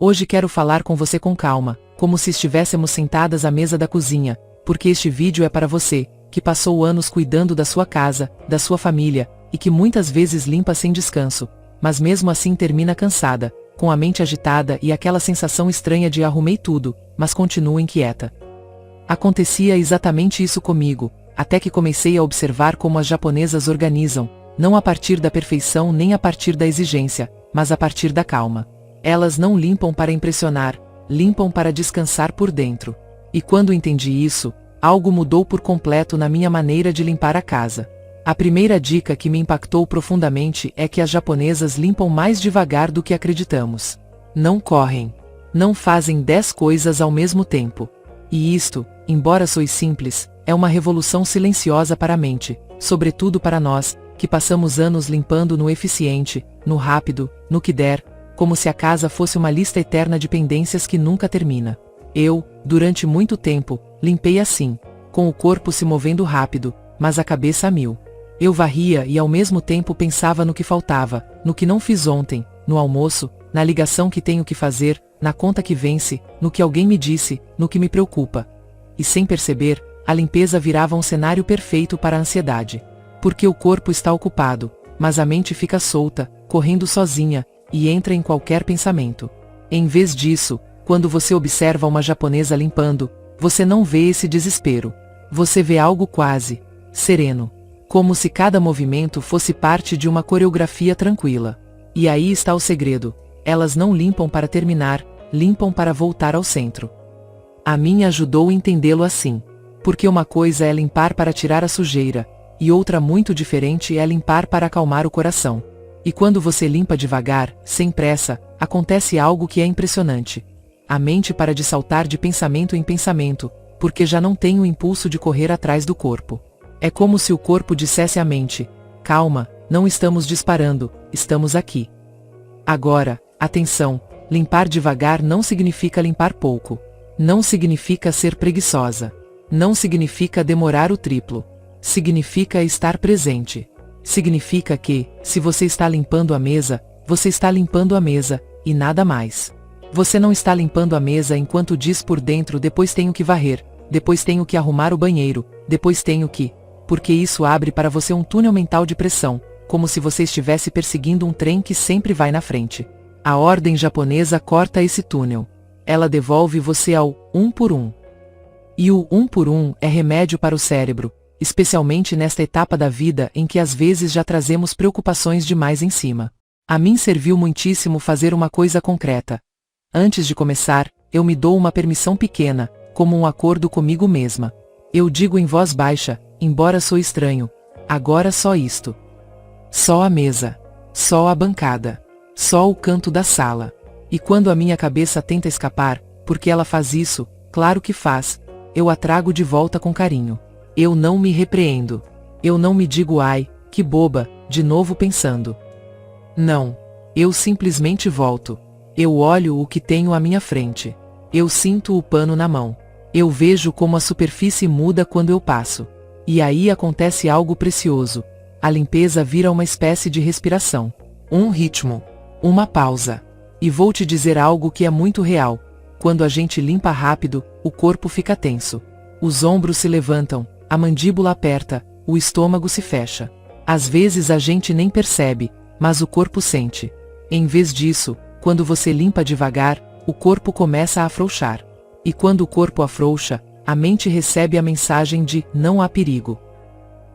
Hoje quero falar com você com calma, como se estivéssemos sentadas à mesa da cozinha, porque este vídeo é para você, que passou anos cuidando da sua casa, da sua família, e que muitas vezes limpa sem descanso, mas mesmo assim termina cansada, com a mente agitada e aquela sensação estranha de arrumei tudo, mas continuo inquieta. Acontecia exatamente isso comigo, até que comecei a observar como as japonesas organizam, não a partir da perfeição nem a partir da exigência, mas a partir da calma. Elas não limpam para impressionar, limpam para descansar por dentro. E quando entendi isso, algo mudou por completo na minha maneira de limpar a casa. A primeira dica que me impactou profundamente é que as japonesas limpam mais devagar do que acreditamos. Não correm. Não fazem 10 coisas ao mesmo tempo. E isto, embora soe simples, é uma revolução silenciosa para a mente, sobretudo para nós, que passamos anos limpando no eficiente, no rápido, no que der, como se a casa fosse uma lista eterna de pendências que nunca termina. Eu, durante muito tempo, limpei assim, com o corpo se movendo rápido, mas a cabeça a mil. Eu varria e ao mesmo tempo pensava no que faltava, no que não fiz ontem, no almoço, na ligação que tenho que fazer, na conta que vence, no que alguém me disse, no que me preocupa. E sem perceber, a limpeza virava um cenário perfeito para a ansiedade. Porque o corpo está ocupado, mas a mente fica solta, correndo sozinha, e entra em qualquer pensamento. Em vez disso, quando você observa uma japonesa limpando, você não vê esse desespero. Você vê algo quase sereno. Como se cada movimento fosse parte de uma coreografia tranquila. E aí está o segredo. Elas não limpam para terminar, limpam para voltar ao centro. A mim ajudou a entendê-lo assim. Porque uma coisa é limpar para tirar a sujeira, e outra muito diferente é limpar para acalmar o coração. E quando você limpa devagar, sem pressa, acontece algo que é impressionante. A mente para de saltar de pensamento em pensamento, porque já não tem o impulso de correr atrás do corpo. É como se o corpo dissesse à mente: calma, não estamos disparando, estamos aqui. Agora, atenção, limpar devagar não significa limpar pouco. Não significa ser preguiçosa. Não significa demorar o triplo. Significa estar presente. Significa que, se você está limpando a mesa, você está limpando a mesa, e nada mais. Você não está limpando a mesa enquanto diz por dentro depois tenho que varrer, depois tenho que arrumar o banheiro, depois tenho que... Porque isso abre para você um túnel mental de pressão, como se você estivesse perseguindo um trem que sempre vai na frente. A ordem japonesa corta esse túnel. Ela devolve você ao um por um. E o um por um é remédio para o cérebro, especialmente nesta etapa da vida em que às vezes já trazemos preocupações demais em cima. A mim serviu muitíssimo fazer uma coisa concreta. Antes de começar, eu me dou uma permissão pequena, como um acordo comigo mesma. Eu digo em voz baixa, embora sou estranho, agora só isto. Só a mesa. Só a bancada. Só o canto da sala. E quando a minha cabeça tenta escapar, porque ela faz isso, claro que faz, eu a trago de volta com carinho. Eu não me repreendo. Eu não me digo ai, que boba, de novo pensando. Não. Eu simplesmente volto. Eu olho o que tenho à minha frente. Eu sinto o pano na mão. Eu vejo como a superfície muda quando eu passo. E aí acontece algo precioso. A limpeza vira uma espécie de respiração. Um ritmo. Uma pausa. E vou te dizer algo que é muito real. Quando a gente limpa rápido, o corpo fica tenso. Os ombros se levantam, a mandíbula aperta, o estômago se fecha. Às vezes a gente nem percebe, mas o corpo sente. Em vez disso, quando você limpa devagar, o corpo começa a afrouxar. E quando o corpo afrouxa, a mente recebe a mensagem de não há perigo.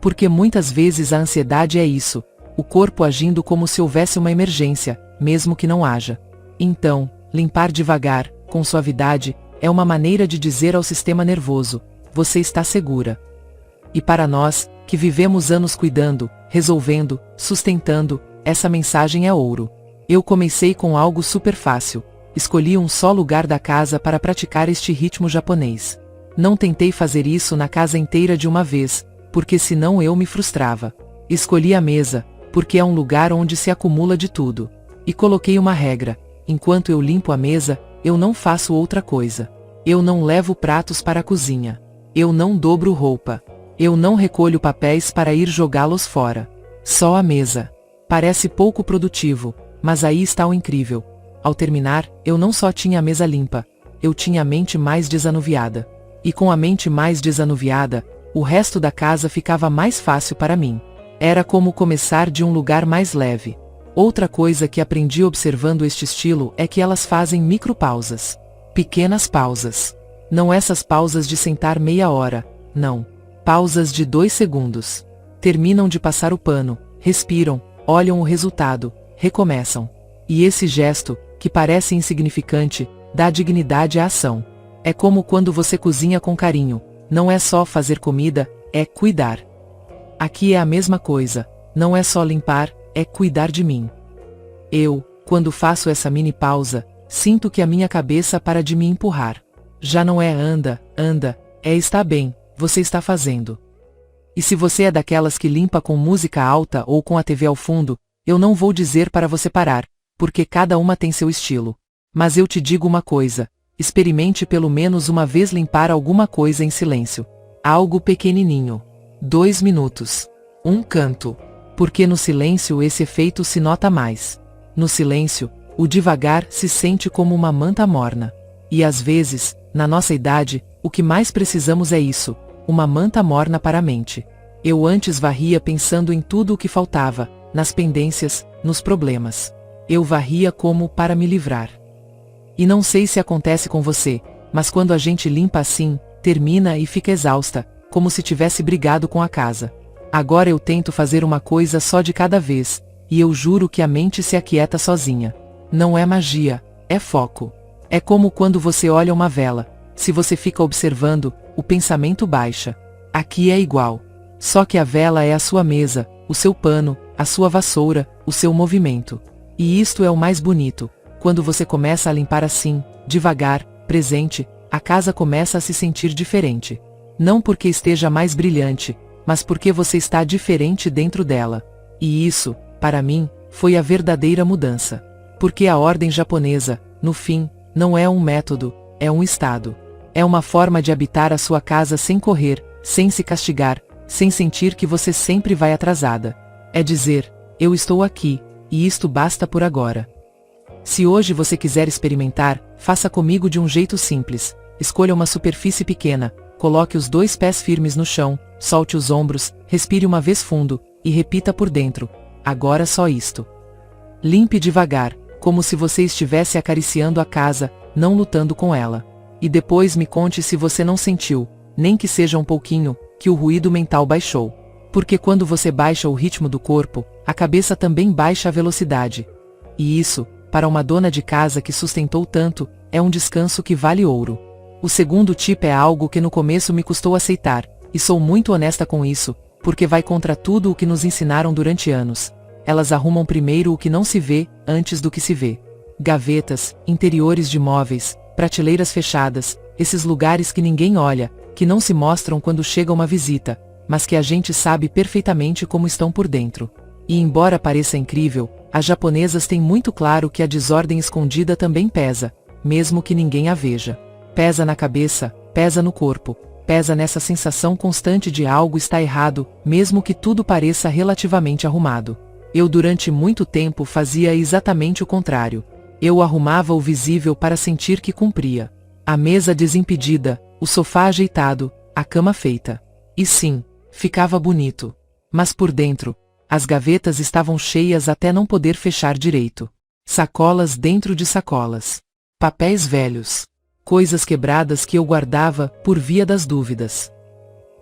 Porque muitas vezes a ansiedade é isso, o corpo agindo como se houvesse uma emergência, mesmo que não haja. Então, limpar devagar, com suavidade, é uma maneira de dizer ao sistema nervoso: você está segura. E para nós, que vivemos anos cuidando, resolvendo, sustentando, essa mensagem é ouro. Eu comecei com algo super fácil. Escolhi um só lugar da casa para praticar este ritmo japonês. Não tentei fazer isso na casa inteira de uma vez, porque senão eu me frustrava. Escolhi a mesa, porque é um lugar onde se acumula de tudo. E coloquei uma regra: enquanto eu limpo a mesa, eu não faço outra coisa. Eu não levo pratos para a cozinha. Eu não dobro roupa. Eu não recolho papéis para ir jogá-los fora. Só a mesa. Parece pouco produtivo, mas aí está o incrível. Ao terminar, eu não só tinha a mesa limpa, eu tinha a mente mais desanuviada. E com a mente mais desanuviada, o resto da casa ficava mais fácil para mim. Era como começar de um lugar mais leve. Outra coisa que aprendi observando este estilo é que elas fazem micropausas. Pequenas pausas. Não essas pausas de sentar meia hora, não. Pausas de 2 segundos. Terminam de passar o pano, respiram, olham o resultado, recomeçam. E esse gesto, que parece insignificante, dá dignidade à ação. É como quando você cozinha com carinho, não é só fazer comida, é cuidar. Aqui é a mesma coisa, não é só limpar, é cuidar de mim. Eu, quando faço essa mini pausa, sinto que a minha cabeça para de me empurrar. Já não é anda, é está bem, você está fazendo. E se você é daquelas que limpa com música alta ou com a TV ao fundo, eu não vou dizer para você parar, porque cada uma tem seu estilo. Mas eu te digo uma coisa, experimente pelo menos uma vez limpar alguma coisa em silêncio. Algo pequenininho. 2 minutos. Um canto. Porque no silêncio esse efeito se nota mais. No silêncio, o devagar se sente como uma manta morna. E às vezes, na nossa idade, o que mais precisamos é isso, uma manta morna para a mente. Eu antes varria pensando em tudo o que faltava, nas pendências, nos problemas. Eu varria como para me livrar. E não sei se acontece com você, mas quando a gente limpa assim, termina e fica exausta, como se tivesse brigado com a casa. Agora eu tento fazer uma coisa só de cada vez, e eu juro que a mente se aquieta sozinha. Não é magia, é foco. É como quando você olha uma vela, se você fica observando, o pensamento baixa. Aqui é igual. Só que a vela é a sua mesa, o seu pano, a sua vassoura, o seu movimento. E isto é o mais bonito. Quando você começa a limpar assim, devagar, presente, a casa começa a se sentir diferente. Não porque esteja mais brilhante, mas porque você está diferente dentro dela. E isso, para mim, foi a verdadeira mudança. Porque a ordem japonesa, no fim, não é um método, é um estado. É uma forma de habitar a sua casa sem correr, sem se castigar, sem sentir que você sempre vai atrasada. É dizer, eu estou aqui, e isto basta por agora. Se hoje você quiser experimentar, faça comigo de um jeito simples. Escolha uma superfície pequena, coloque os 2 pés firmes no chão, solte os ombros, respire uma vez fundo, e repita por dentro. Agora só isto. Limpe devagar, como se você estivesse acariciando a casa, não lutando com ela. E depois me conte se você não sentiu, nem que seja um pouquinho, que o ruído mental baixou. Porque quando você baixa o ritmo do corpo, a cabeça também baixa a velocidade. E isso, para uma dona de casa que sustentou tanto, é um descanso que vale ouro. O segundo tipo é algo que no começo me custou aceitar, e sou muito honesta com isso, porque vai contra tudo o que nos ensinaram durante anos. Elas arrumam primeiro o que não se vê, antes do que se vê. Gavetas, interiores de móveis, prateleiras fechadas, esses lugares que ninguém olha, que não se mostram quando chega uma visita, mas que a gente sabe perfeitamente como estão por dentro. E embora pareça incrível, as japonesas têm muito claro que a desordem escondida também pesa, mesmo que ninguém a veja. Pesa na cabeça, pesa no corpo, pesa nessa sensação constante de algo está errado, mesmo que tudo pareça relativamente arrumado. Eu durante muito tempo fazia exatamente o contrário. Eu arrumava o visível para sentir que cumpria. A mesa desimpedida, o sofá ajeitado, a cama feita. E sim, ficava bonito. Mas por dentro, as gavetas estavam cheias até não poder fechar direito. Sacolas dentro de sacolas. Papéis velhos. Coisas quebradas que eu guardava, por via das dúvidas.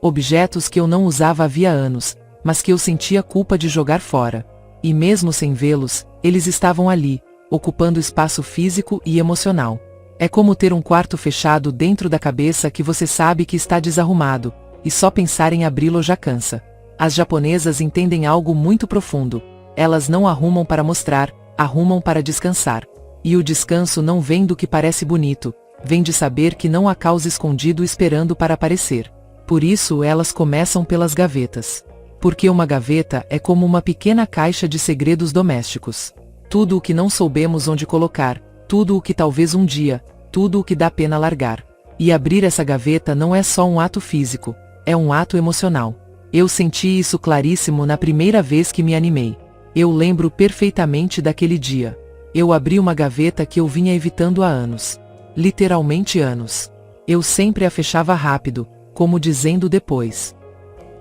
Objetos que eu não usava havia anos, mas que eu sentia culpa de jogar fora. E mesmo sem vê-los, eles estavam ali, ocupando espaço físico e emocional. É como ter um quarto fechado dentro da cabeça que você sabe que está desarrumado, e só pensar em abri-lo já cansa. As japonesas entendem algo muito profundo. Elas não arrumam para mostrar, arrumam para descansar. E o descanso não vem do que parece bonito, vem de saber que não há caos escondido esperando para aparecer. Por isso elas começam pelas gavetas. Porque uma gaveta é como uma pequena caixa de segredos domésticos. Tudo o que não soubemos onde colocar, tudo o que talvez um dia, tudo o que dá pena largar. E abrir essa gaveta não é só um ato físico, é um ato emocional. Eu senti isso claríssimo na primeira vez que me animei. Eu lembro perfeitamente daquele dia. Eu abri uma gaveta que eu vinha evitando há anos. Literalmente anos. Eu sempre a fechava rápido, como dizendo depois.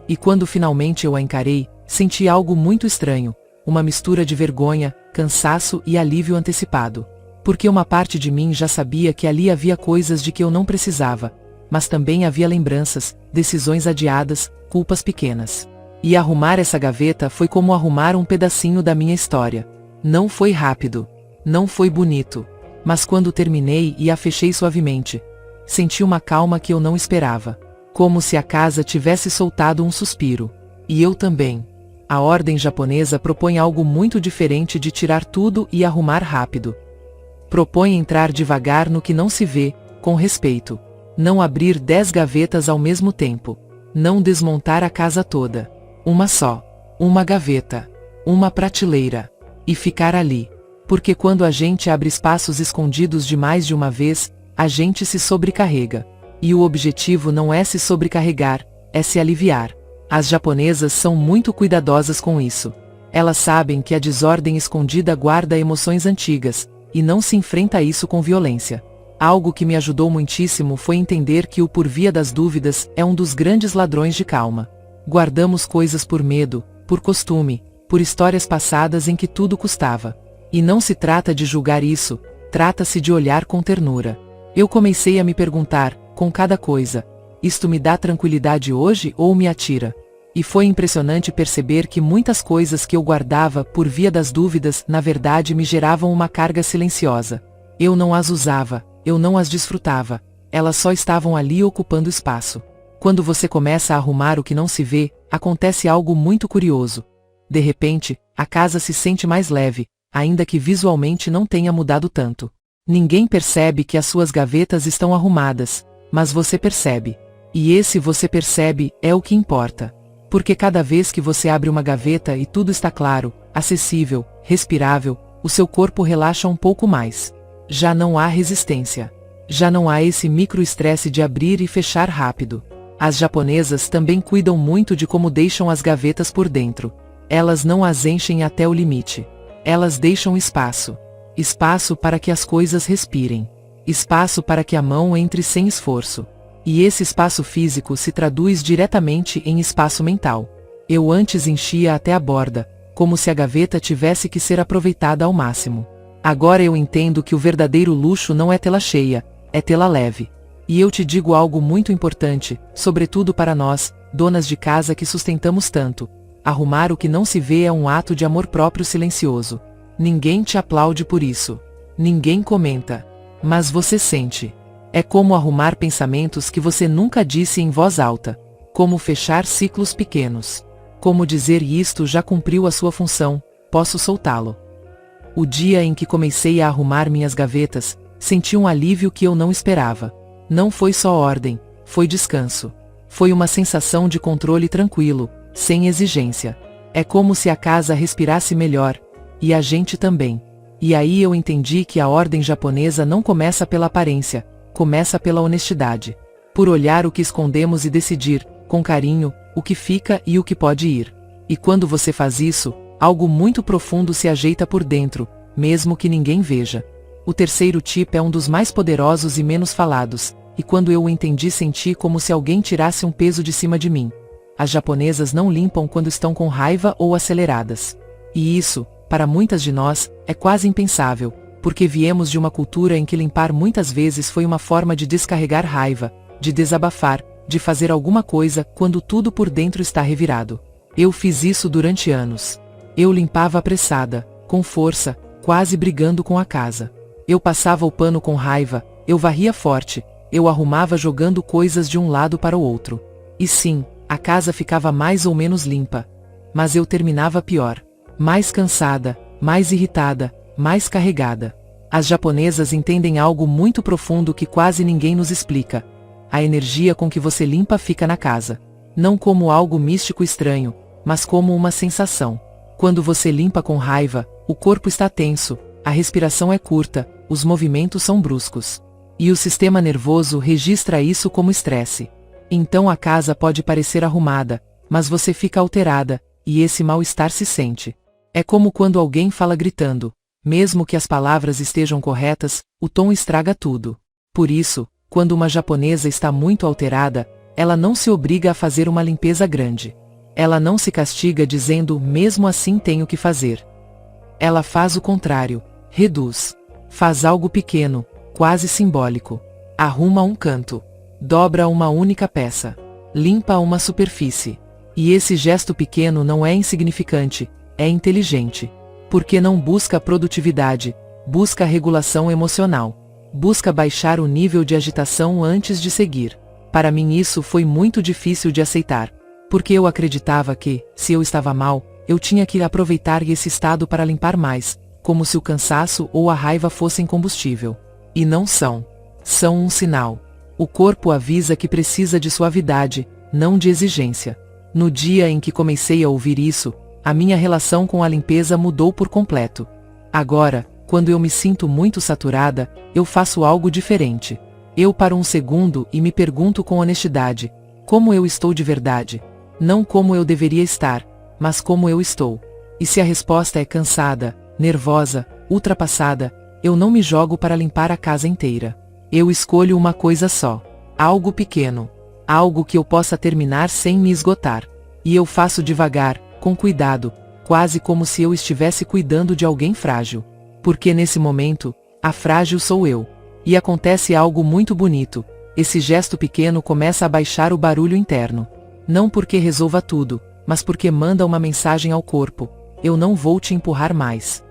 E quando finalmente eu a encarei, senti algo muito estranho, uma mistura de vergonha, cansaço e alívio antecipado. Porque uma parte de mim já sabia que ali havia coisas de que eu não precisava, mas também havia lembranças, decisões adiadas, culpas pequenas. E arrumar essa gaveta foi como arrumar um pedacinho da minha história. Não foi rápido. Não foi bonito. Mas quando terminei e a fechei suavemente, senti uma calma que eu não esperava. Como se a casa tivesse soltado um suspiro. E eu também. A ordem japonesa propõe algo muito diferente de tirar tudo e arrumar rápido. Propõe entrar devagar no que não se vê, com respeito. Não abrir 10 gavetas ao mesmo tempo. Não desmontar a casa toda. Uma só. Uma gaveta. Uma prateleira. E ficar ali. Porque quando a gente abre espaços escondidos de mais de uma vez, a gente se sobrecarrega. E o objetivo não é se sobrecarregar, é se aliviar. As japonesas são muito cuidadosas com isso. Elas sabem que a desordem escondida guarda emoções antigas, e não se enfrenta a isso com violência. Algo que me ajudou muitíssimo foi entender que o por via das dúvidas é um dos grandes ladrões de calma. Guardamos coisas por medo, por costume, por histórias passadas em que tudo custava. E não se trata de julgar isso, trata-se de olhar com ternura. Eu comecei a me perguntar, com cada coisa, isto me dá tranquilidade hoje ou me atira? E foi impressionante perceber que muitas coisas que eu guardava por via das dúvidas na verdade me geravam uma carga silenciosa. Eu não as usava, eu não as desfrutava, elas só estavam ali ocupando espaço. Quando você começa a arrumar o que não se vê, acontece algo muito curioso. De repente, a casa se sente mais leve, ainda que visualmente não tenha mudado tanto. Ninguém percebe que as suas gavetas estão arrumadas, mas você percebe. E esse você percebe é o que importa. Porque cada vez que você abre uma gaveta e tudo está claro, acessível, respirável, o seu corpo relaxa um pouco mais. Já não há resistência. Já não há esse micro-estresse de abrir e fechar rápido. As japonesas também cuidam muito de como deixam as gavetas por dentro. Elas não as enchem até o limite. Elas deixam espaço. Espaço para que as coisas respirem. Espaço para que a mão entre sem esforço. E esse espaço físico se traduz diretamente em espaço mental. Eu antes enchia até a borda, como se a gaveta tivesse que ser aproveitada ao máximo. Agora eu entendo que o verdadeiro luxo não é tê-la cheia, é tê-la leve. E eu te digo algo muito importante, sobretudo para nós, donas de casa que sustentamos tanto. Arrumar o que não se vê é um ato de amor próprio silencioso. Ninguém te aplaude por isso. Ninguém comenta. Mas você sente. É como arrumar pensamentos que você nunca disse em voz alta. Como fechar ciclos pequenos. Como dizer isto já cumpriu a sua função, posso soltá-lo. O dia em que comecei a arrumar minhas gavetas, senti um alívio que eu não esperava. Não foi só ordem, foi descanso. Foi uma sensação de controle tranquilo, sem exigência. É como se a casa respirasse melhor, e a gente também. E aí eu entendi que a ordem japonesa não começa pela aparência, começa pela honestidade. Por olhar o que escondemos e decidir, com carinho, o que fica e o que pode ir. E quando você faz isso, algo muito profundo se ajeita por dentro, mesmo que ninguém veja. O terceiro tipo é um dos mais poderosos e menos falados, e quando eu o entendi senti como se alguém tirasse um peso de cima de mim. As japonesas não limpam quando estão com raiva ou aceleradas. E isso, para muitas de nós, é quase impensável, porque viemos de uma cultura em que limpar muitas vezes foi uma forma de descarregar raiva, de desabafar, de fazer alguma coisa quando tudo por dentro está revirado. Eu fiz isso durante anos. Eu limpava apressada, com força, quase brigando com a casa. Eu passava o pano com raiva, eu varria forte, eu arrumava jogando coisas de um lado para o outro. E sim, a casa ficava mais ou menos limpa. Mas eu terminava pior. Mais cansada, mais irritada, mais carregada. As japonesas entendem algo muito profundo que quase ninguém nos explica. A energia com que você limpa fica na casa. Não como algo místico estranho, mas como uma sensação. Quando você limpa com raiva, o corpo está tenso, a respiração é curta, os movimentos são bruscos. E o sistema nervoso registra isso como estresse. Então a casa pode parecer arrumada, mas você fica alterada, e esse mal-estar se sente. É como quando alguém fala gritando. Mesmo que as palavras estejam corretas, o tom estraga tudo. Por isso, quando uma japonesa está muito alterada, ela não se obriga a fazer uma limpeza grande. Ela não se castiga dizendo, mesmo assim tenho que fazer. Ela faz o contrário, reduz. Faz algo pequeno, quase simbólico. Arruma um canto. Dobra uma única peça. Limpa uma superfície. E esse gesto pequeno não é insignificante, é inteligente. Porque não busca produtividade, busca regulação emocional. Busca baixar o nível de agitação antes de seguir. Para mim isso foi muito difícil de aceitar. Porque eu acreditava que, se eu estava mal, eu tinha que aproveitar esse estado para limpar mais, como se o cansaço ou a raiva fossem combustível. E não são. São um sinal. O corpo avisa que precisa de suavidade, não de exigência. No dia em que comecei a ouvir isso, a minha relação com a limpeza mudou por completo. Agora, quando eu me sinto muito saturada, eu faço algo diferente. Eu paro um segundo e me pergunto com honestidade, como eu estou de verdade? Não como eu deveria estar, mas como eu estou. E se a resposta é cansada, nervosa, ultrapassada, eu não me jogo para limpar a casa inteira. Eu escolho uma coisa só. Algo pequeno. Algo que eu possa terminar sem me esgotar. E eu faço devagar, com cuidado, quase como se eu estivesse cuidando de alguém frágil. Porque nesse momento, a frágil sou eu. E acontece algo muito bonito. Esse gesto pequeno começa a baixar o barulho interno. Não porque resolva tudo, mas porque manda uma mensagem ao corpo. Eu não vou te empurrar mais.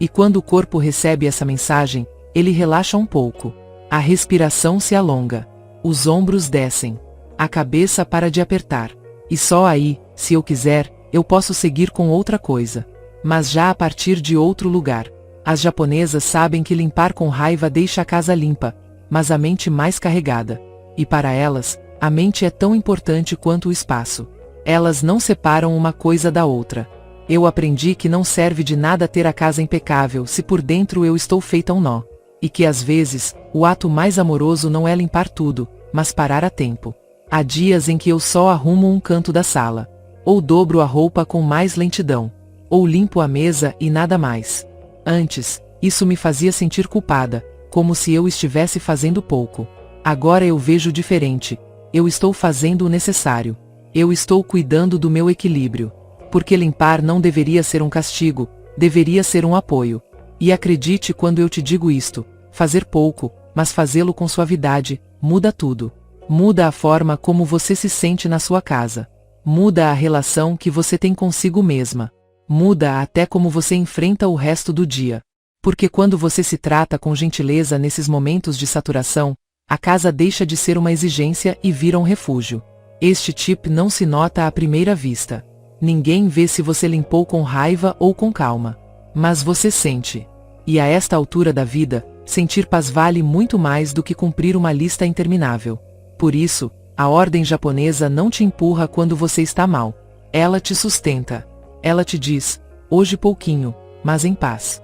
E quando o corpo recebe essa mensagem, ele relaxa um pouco. A respiração se alonga. Os ombros descem. A cabeça para de apertar. E só aí, se eu quiser, eu posso seguir com outra coisa. Mas já a partir de outro lugar. As japonesas sabem que limpar com raiva deixa a casa limpa, mas a mente mais carregada. E para elas, a mente é tão importante quanto o espaço. Elas não separam uma coisa da outra. Eu aprendi que não serve de nada ter a casa impecável se por dentro eu estou feita um nó. E que às vezes, o ato mais amoroso não é limpar tudo, mas parar a tempo. Há dias em que eu só arrumo um canto da sala. Ou dobro a roupa com mais lentidão. Ou limpo a mesa e nada mais. Antes, isso me fazia sentir culpada, como se eu estivesse fazendo pouco. Agora eu vejo diferente. Eu estou fazendo o necessário. Eu estou cuidando do meu equilíbrio. Porque limpar não deveria ser um castigo, deveria ser um apoio. E acredite quando eu te digo isto, fazer pouco, mas fazê-lo com suavidade, muda tudo. Muda a forma como você se sente na sua casa. Muda a relação que você tem consigo mesma. Muda até como você enfrenta o resto do dia. Porque quando você se trata com gentileza nesses momentos de saturação, a casa deixa de ser uma exigência e vira um refúgio. Este tip não se nota à primeira vista. Ninguém vê se você limpou com raiva ou com calma. Mas você sente. E a esta altura da vida, sentir paz vale muito mais do que cumprir uma lista interminável. Por isso, a ordem japonesa não te empurra quando você está mal. Ela te sustenta. Ela te diz, hoje pouquinho, mas em paz.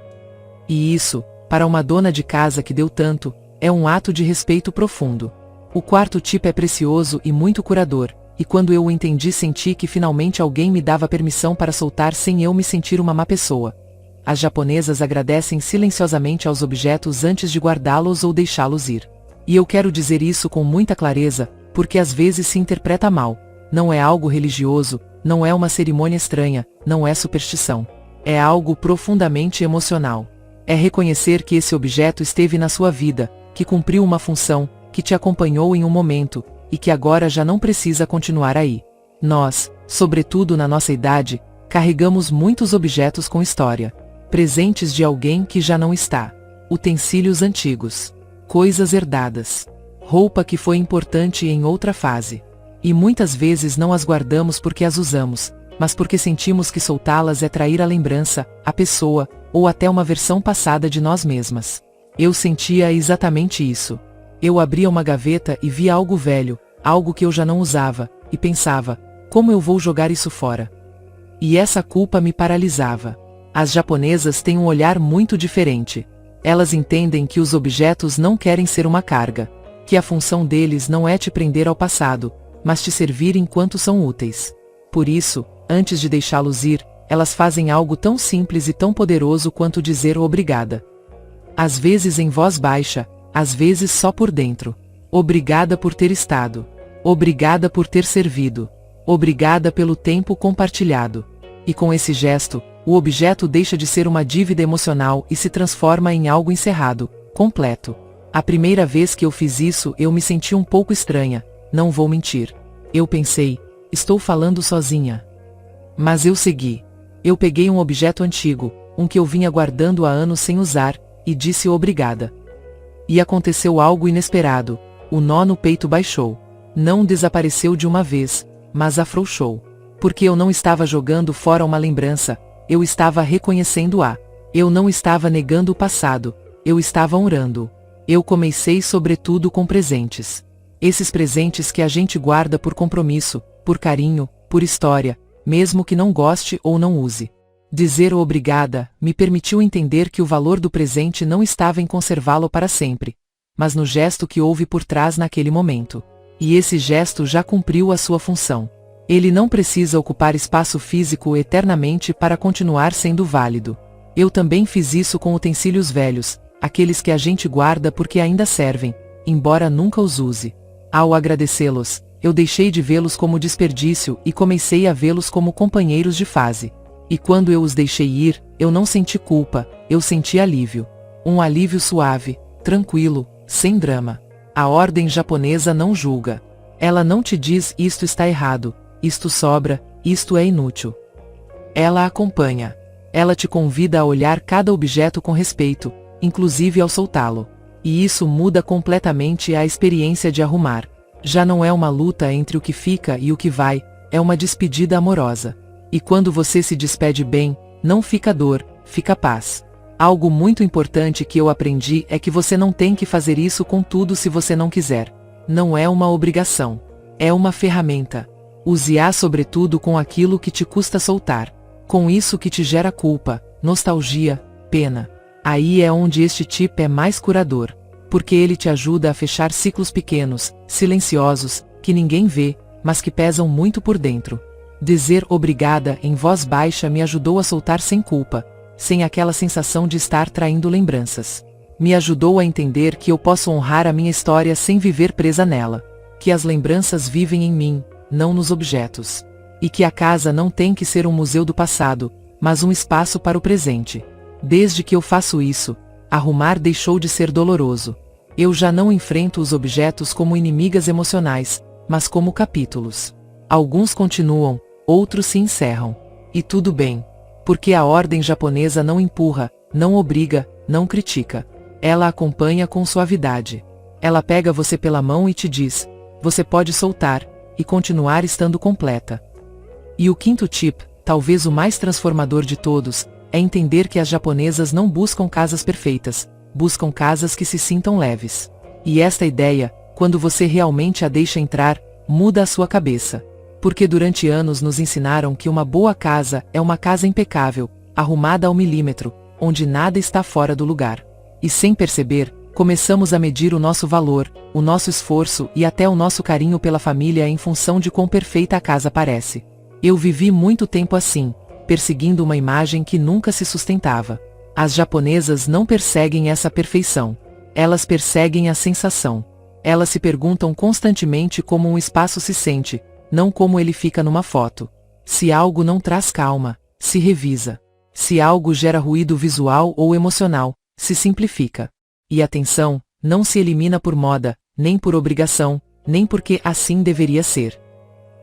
E isso, para uma dona de casa que deu tanto, é um ato de respeito profundo. O quarto tipo é precioso e muito curador, e quando eu o entendi senti que finalmente alguém me dava permissão para soltar sem eu me sentir uma má pessoa. As japonesas agradecem silenciosamente aos objetos antes de guardá-los ou deixá-los ir. E eu quero dizer isso com muita clareza, porque às vezes se interpreta mal. Não é algo religioso, não é uma cerimônia estranha, não é superstição. É algo profundamente emocional. É reconhecer que esse objeto esteve na sua vida, que cumpriu uma função, que te acompanhou em um momento, e que agora já não precisa continuar aí. Nós, sobretudo na nossa idade, carregamos muitos objetos com história. Presentes de alguém que já não está. Utensílios antigos. Coisas herdadas. Roupa que foi importante em outra fase. E muitas vezes não as guardamos porque as usamos, mas porque sentimos que soltá-las é trair a lembrança, a pessoa, ou até uma versão passada de nós mesmas. Eu sentia exatamente isso. Eu abria uma gaveta e via algo velho, algo que eu já não usava, e pensava, como eu vou jogar isso fora? E essa culpa me paralisava. As japonesas têm um olhar muito diferente. Elas entendem que os objetos não querem ser uma carga, que a função deles não é te prender ao passado, mas te servir enquanto são úteis. Por isso, antes de deixá-los ir, elas fazem algo tão simples e tão poderoso quanto dizer obrigada. Às vezes em voz baixa, às vezes só por dentro. Obrigada por ter estado. Obrigada por ter servido. Obrigada pelo tempo compartilhado. E com esse gesto, o objeto deixa de ser uma dívida emocional e se transforma em algo encerrado, completo. A primeira vez que eu fiz isso eu me senti um pouco estranha, não vou mentir. Eu pensei, estou falando sozinha. Mas eu segui. Eu peguei um objeto antigo, um que eu vinha guardando há anos sem usar, e disse obrigada. E aconteceu algo inesperado, o nó no peito baixou. Não desapareceu de uma vez, mas afrouxou. Porque eu não estava jogando fora uma lembrança, eu estava reconhecendo-a. Eu não estava negando o passado, eu estava honrando-o. Eu comecei sobretudo com presentes. Esses presentes que a gente guarda por compromisso, por carinho, por história, mesmo que não goste ou não use. Dizer obrigada me permitiu entender que o valor do presente não estava em conservá-lo para sempre, mas no gesto que houve por trás naquele momento. E esse gesto já cumpriu a sua função. Ele não precisa ocupar espaço físico eternamente para continuar sendo válido. Eu também fiz isso com utensílios velhos, aqueles que a gente guarda porque ainda servem, embora nunca os use. Ao agradecê-los, eu deixei de vê-los como desperdício e comecei a vê-los como companheiros de fase. E quando eu os deixei ir, eu não senti culpa, eu senti alívio. Um alívio suave, tranquilo, sem drama. A ordem japonesa não julga. Ela não te diz isto está errado, isto sobra, isto é inútil. Ela acompanha. Ela te convida a olhar cada objeto com respeito, inclusive ao soltá-lo. E isso muda completamente a experiência de arrumar. Já não é uma luta entre o que fica e o que vai, é uma despedida amorosa. E quando você se despede bem, não fica dor, fica paz. Algo muito importante que eu aprendi é que você não tem que fazer isso com tudo se você não quiser. Não é uma obrigação. É uma ferramenta. Use-a sobretudo com aquilo que te custa soltar. Com isso que te gera culpa, nostalgia, pena. Aí é onde este tipo é mais curador. Porque ele te ajuda a fechar ciclos pequenos, silenciosos, que ninguém vê, mas que pesam muito por dentro. Dizer obrigada em voz baixa me ajudou a soltar sem culpa, sem aquela sensação de estar traindo lembranças. Me ajudou a entender que eu posso honrar a minha história sem viver presa nela. Que as lembranças vivem em mim, não nos objetos. E que a casa não tem que ser um museu do passado, mas um espaço para o presente. Desde que eu faço isso, arrumar deixou de ser doloroso. Eu já não enfrento os objetos como inimigas emocionais, mas como capítulos. Alguns continuam, outros se encerram. E tudo bem. Porque a ordem japonesa não empurra, não obriga, não critica. Ela acompanha com suavidade. Ela pega você pela mão e te diz, você pode soltar, e continuar estando completa. E o quinto tip, talvez o mais transformador de todos, é entender que as japonesas não buscam casas perfeitas, buscam casas que se sintam leves. E esta ideia, quando você realmente a deixa entrar, muda a sua cabeça. Porque durante anos nos ensinaram que uma boa casa é uma casa impecável, arrumada ao milímetro, onde nada está fora do lugar. E sem perceber, começamos a medir o nosso valor, o nosso esforço e até o nosso carinho pela família em função de quão perfeita a casa parece. Eu vivi muito tempo assim, perseguindo uma imagem que nunca se sustentava. As japonesas não perseguem essa perfeição. Elas perseguem a sensação. Elas se perguntam constantemente como um espaço se sente, não como ele fica numa foto. Se algo não traz calma, se revisa. Se algo gera ruído visual ou emocional, se simplifica. E atenção, não se elimina por moda, nem por obrigação, nem porque assim deveria ser.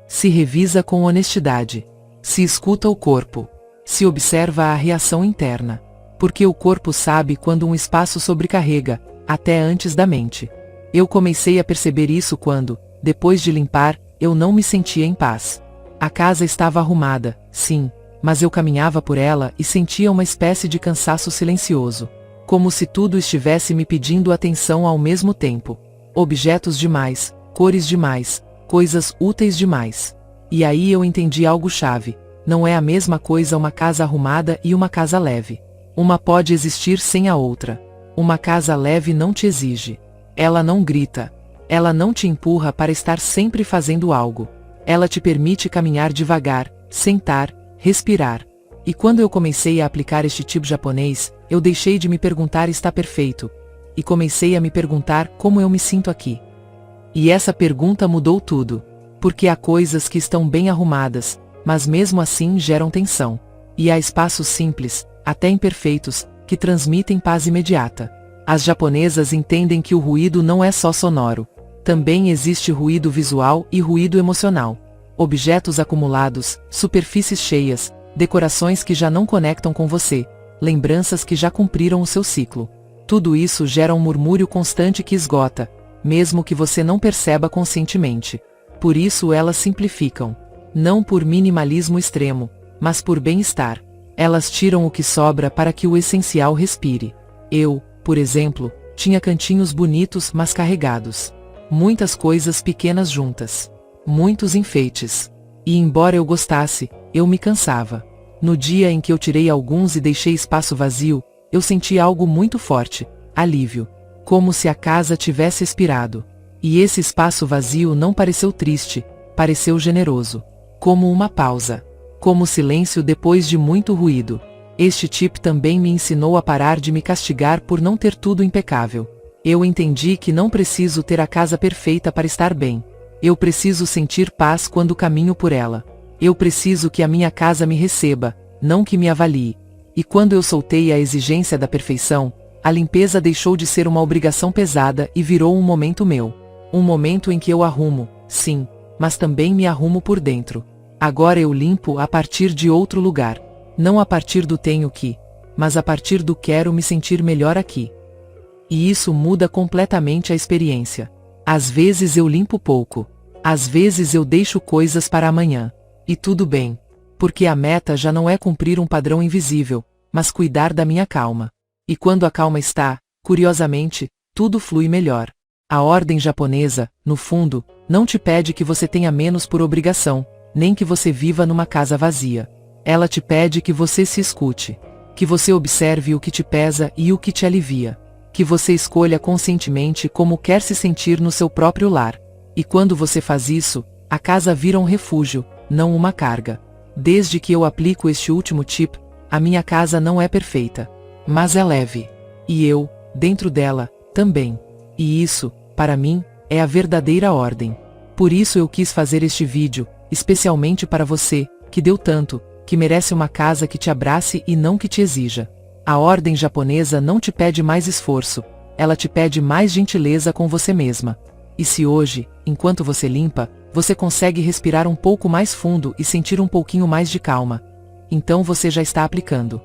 Se revisa com honestidade. Se escuta o corpo. Se observa a reação interna. Porque o corpo sabe quando um espaço sobrecarrega, até antes da mente. Eu comecei a perceber isso quando, depois de limpar, eu não me sentia em paz. A casa estava arrumada, sim, mas eu caminhava por ela e sentia uma espécie de cansaço silencioso. Como se tudo estivesse me pedindo atenção ao mesmo tempo. Objetos demais, cores demais, coisas úteis demais. E aí eu entendi algo chave. Não é a mesma coisa uma casa arrumada e uma casa leve. Uma pode existir sem a outra. Uma casa leve não te exige. Ela não grita. Ela não te empurra para estar sempre fazendo algo. Ela te permite caminhar devagar, sentar, respirar. E quando eu comecei a aplicar este tipo japonês, eu deixei de me perguntar está perfeito, e comecei a me perguntar como eu me sinto aqui. E essa pergunta mudou tudo, porque há coisas que estão bem arrumadas, mas mesmo assim geram tensão. E há espaços simples, até imperfeitos, que transmitem paz imediata. As japonesas entendem que o ruído não é só sonoro. Também existe ruído visual e ruído emocional. Objetos acumulados, superfícies cheias, decorações que já não conectam com você, lembranças que já cumpriram o seu ciclo. Tudo isso gera um murmúrio constante que esgota, mesmo que você não perceba conscientemente. Por isso elas simplificam. Não por minimalismo extremo, mas por bem-estar. Elas tiram o que sobra para que o essencial respire. Eu, por exemplo, tinha cantinhos bonitos mas carregados. Muitas coisas pequenas juntas. Muitos enfeites. E embora eu gostasse, eu me cansava. No dia em que eu tirei alguns e deixei espaço vazio, eu senti algo muito forte, alívio. Como se a casa tivesse expirado. E esse espaço vazio não pareceu triste, pareceu generoso. Como uma pausa. Como silêncio depois de muito ruído. Este tip também me ensinou a parar de me castigar por não ter tudo impecável. Eu entendi que não preciso ter a casa perfeita para estar bem. Eu preciso sentir paz quando caminho por ela. Eu preciso que a minha casa me receba, não que me avalie. E quando eu soltei a exigência da perfeição, a limpeza deixou de ser uma obrigação pesada e virou um momento meu. Um momento em que eu arrumo, sim, mas também me arrumo por dentro. Agora eu limpo a partir de outro lugar. Não a partir do tenho que, mas a partir do quero me sentir melhor aqui. E isso muda completamente a experiência. Às vezes eu limpo pouco. Às vezes eu deixo coisas para amanhã. E tudo bem. Porque a meta já não é cumprir um padrão invisível, mas cuidar da minha calma. E quando a calma está, curiosamente, tudo flui melhor. A ordem japonesa, no fundo, não te pede que você tenha menos por obrigação, nem que você viva numa casa vazia. Ela te pede que você se escute. Que você observe o que te pesa e o que te alivia. Que você escolha conscientemente como quer se sentir no seu próprio lar. E quando você faz isso, a casa vira um refúgio, não uma carga. Desde que eu aplico este último tip, a minha casa não é perfeita. Mas é leve. E eu, dentro dela, também. E isso, para mim, é a verdadeira ordem. Por isso eu quis fazer este vídeo, especialmente para você, que deu tanto, que merece uma casa que te abrace e não que te exija. A ordem japonesa não te pede mais esforço, ela te pede mais gentileza com você mesma. E se hoje, enquanto você limpa, você consegue respirar um pouco mais fundo e sentir um pouquinho mais de calma, então você já está aplicando.